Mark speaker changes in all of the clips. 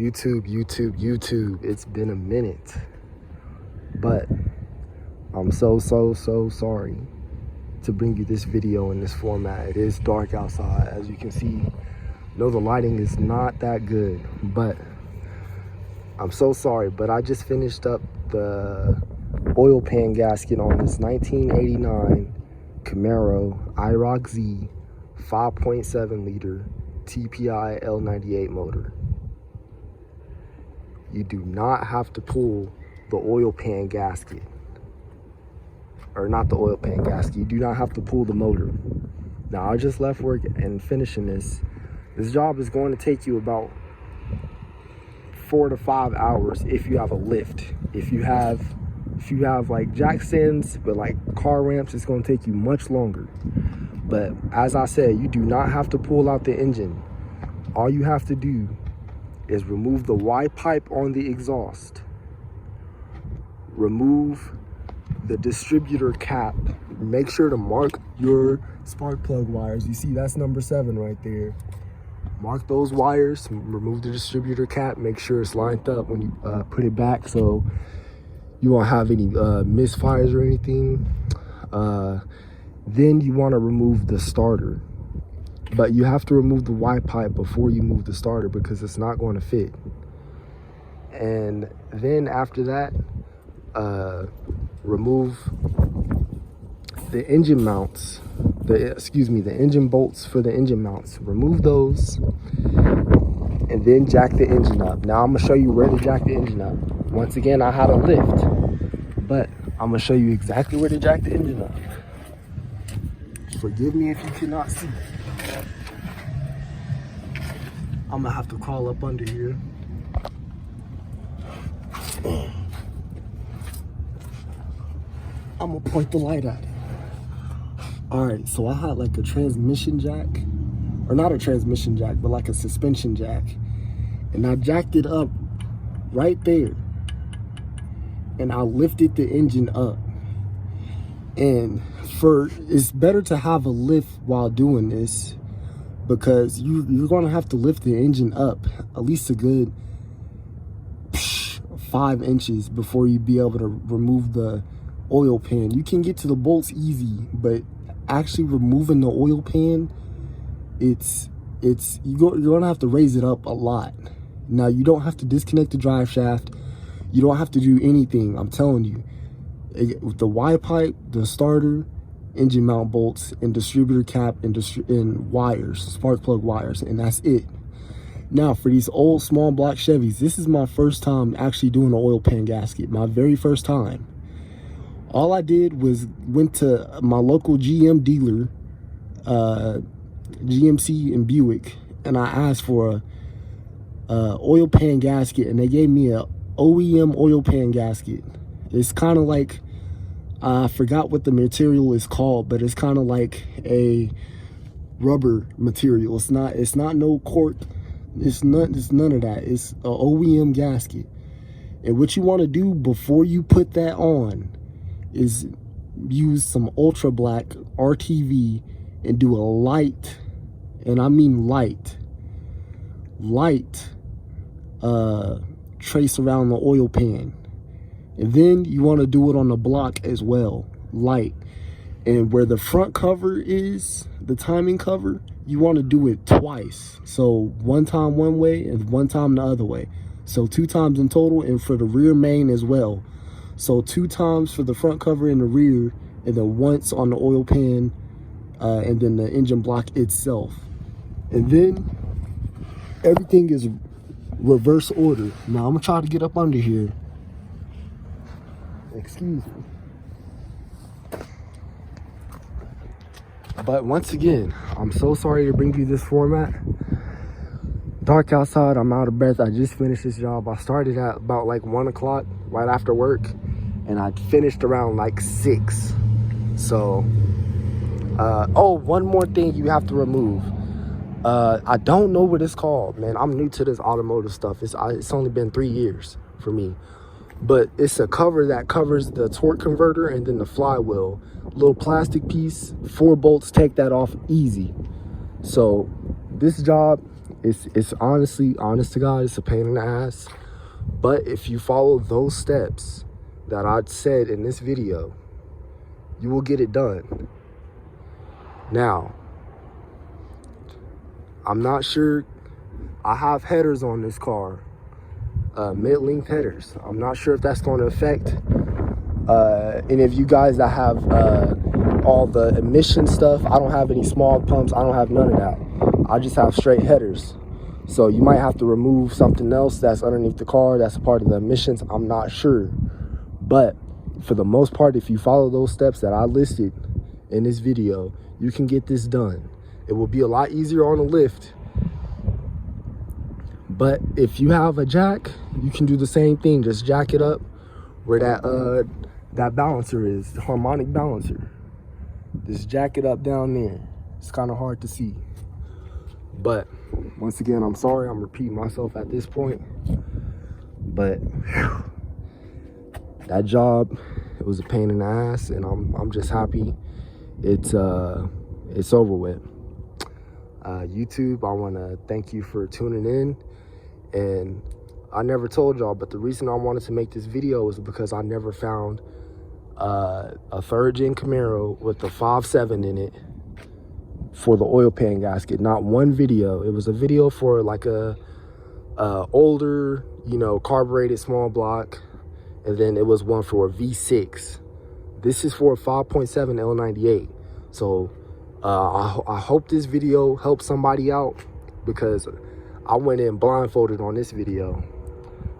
Speaker 1: YouTube. It's been a minute, but I'm so sorry to bring you this video in this format. It is dark outside, as you can see. No, the lighting is not that good, but I'm so sorry. But I just finished up the oil pan gasket on this 1989 Camaro IROC Z 5.7 liter TPI L98 motor. You do not have to pull the oil pan gasket, or not the oil pan gasket. You do not have to pull the motor. Now, I just left work and finishing this. This job is going to take you about 4 to 5 hours if you have a lift. If you have like jack stands, but like car ramps, it's going to take you much longer. But as I said, you do not have to pull out the engine. All you have to do is remove the Y pipe on the exhaust, remove the distributor cap, make sure to mark your spark plug wires. You see, that's number 7 right there. Mark those wires, remove the distributor cap, make sure it's lined up when you put it back, so you won't have any misfires or anything. Then you want to remove the starter, but you have to remove the Y pipe before you move the starter because it's not going to fit. And then after that, remove the engine mounts, the engine bolts for the engine mounts. Remove those and then jack the engine up. Now I'm gonna show you where to jack the engine up. Once again, I had a lift, but I'm gonna show you exactly where to jack the engine up. Forgive me if you cannot see. I'm gonna have to crawl up under here. I'm gonna point the light at it. All right, so I had like a transmission jack, or not a transmission jack, but like a suspension jack. And I jacked it up right there. And I lifted the engine up. And it's better to have a lift while doing this, because you're gonna have to lift the engine up at least a good 5 inches before you be able to remove the oil pan. You can get to the bolts easy, but actually removing the oil pan, you're gonna have to raise it up a lot. Now, you don't have to disconnect the drive shaft. You don't have to do anything. I'm telling you, with the Y pipe, the starter, engine mount bolts, and distributor cap, and wires, spark plug wires, and that's it. Now, for these old small block Chevys, this is my first time actually doing an oil pan gasket. My very first time. All I did was went to my local GM dealer, GMC in Buick, and I asked for a oil pan gasket, and they gave me a OEM oil pan gasket. It's kind of like, I forgot what the material is called, but it's kind of like a rubber material. It's not no cork. It's none of that. It's a OEM gasket. And what you want to do before you put that on is use some ultra black RTV and do a light, and I mean light trace around the oil pan. And then you want to do it on the block as well, light. And where the front cover is, the timing cover, you want to do it twice. So one time one way and one time the other way. So 2 times in total, and for the rear main as well. So 2 times for the front cover in the rear, and then once on the oil pan, and then the engine block itself. And then everything is reverse order. Now I'm gonna try to get up under here. Excuse me. But once again, I'm so sorry to bring you this format. Dark outside, I'm out of breath. I just finished this job. I started at about like 1 o'clock right after work, and I finished around like 6. So oh, one more thing you have to remove. I don't know what it's called, man. I'm new to this automotive stuff. It's only been 3 years for me, but it's a cover that covers the torque converter and then the flywheel. Little plastic piece, 4 bolts take that off easy. So this job, It's honestly, honest to God, it's a pain in the ass. But if you follow those steps that I said in this video, you will get it done. Now, I'm not sure. I have headers on this car, mid-length headers. I'm not sure if that's going to affect any of you guys that have all the emission stuff. I don't have any smog pumps. I don't have none of that. I just have straight headers. So you might have to remove something else that's underneath the car that's a part of the emissions. I'm not sure. But for the most part, if you follow those steps that I listed in this video, you can get this done. It will be a lot easier on the lift. But if you have a jack, you can do the same thing. Just jack it up where that balancer is, the harmonic balancer. Just jack it up down there. It's kind of hard to see. But once again, I'm sorry, I'm repeating myself at this point. But whew, that job, it was a pain in the ass, and I'm just happy it's over with. YouTube, I want to thank you for tuning in. And I never told y'all, but the reason I wanted to make this video is because I never found a third-gen Camaro with the 5.7 in it for the oil pan gasket. Not one video. It was a video for like a older, you know, carbureted small block, and then it was one for a V6. This is for a 5.7 L98. So I hope this video helps somebody out, because I went in blindfolded on this video.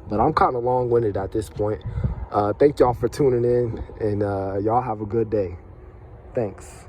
Speaker 1: But I'm kind of long-winded at this point. Thank y'all for tuning in, and y'all have a good day. Thanks.